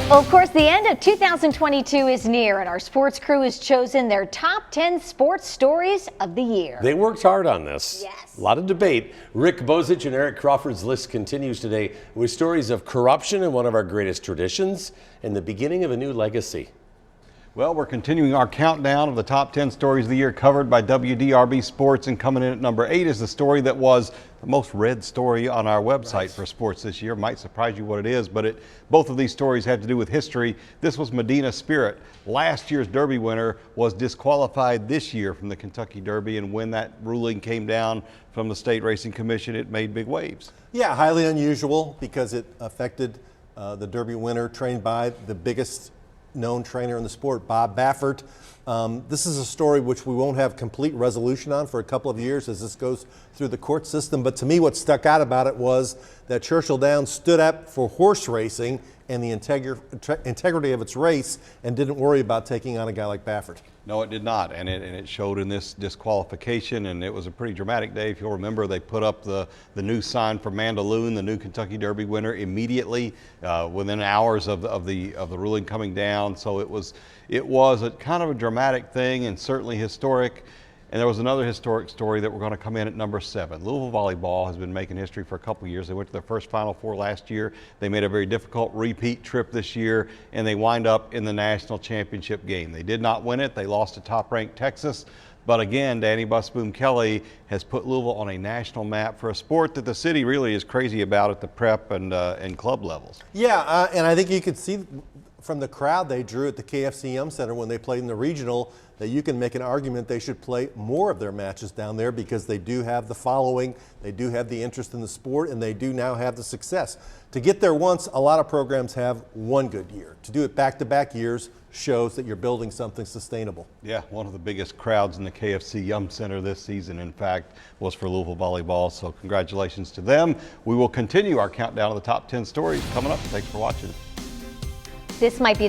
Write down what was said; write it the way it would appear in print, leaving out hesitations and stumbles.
Well, of course, the end of 2022 is near, and our sports crew has chosen their top 10 sports stories of the year. They worked hard on this. Yes. A lot of debate. Rick Bozich and Eric Crawford's list continues today with stories of corruption in one of our greatest traditions and the beginning of a new legacy. Well, we're continuing our countdown of the top 10 stories of the year covered by WDRB Sports, and coming in at number 8 is the story that was the most read story on our website for sports this year. Might surprise you what it is, but both of these stories have to do with history. This was Medina Spirit. Last year's Derby winner was disqualified this year from the Kentucky Derby, and when that ruling came down from the State Racing Commission, it made big waves. Yeah, highly unusual because it affected the Derby winner, trained by the biggest known trainer in the sport, Bob Baffert. This is a story which we won't have complete resolution on for a couple of years as this goes through the court system. But to me, what stuck out about it was that Churchill Downs stood up for horse racing and the integrity of its race and didn't worry about taking on a guy like Baffert. No, it did not, and it showed in this disqualification, and it was a pretty dramatic day. If you'll remember, they put up the new sign for Mandaloun, the new Kentucky Derby winner, immediately within hours of the ruling coming down. So it was a kind of a dramatic thing and certainly historic. And there was another historic story that we're going to come in at number 7. Louisville volleyball has been making history for a couple of years. They went to their first Final Four last year. They made a very difficult repeat trip this year, and they wind up in the national championship game. They did not win it. They lost to top-ranked Texas. But again, Danny Busboom Kelly has put Louisville on a national map for a sport that the city really is crazy about at the prep and club levels. Yeah, and I think you could see from the crowd they drew at the KFC Yum Center when they played in the regional that you can make an argument they should play more of their matches down there because they do have the following, they do have the interest in the sport, and they do now have the success. To get there once, a lot of programs have one good year. To do it back-to-back years shows that you're building something sustainable. Yeah, one of the biggest crowds in the KFC Yum Center this season, in fact, was for Louisville volleyball, so congratulations to them. We will continue our countdown of the top 10 stories coming up. Thanks for watching. This might be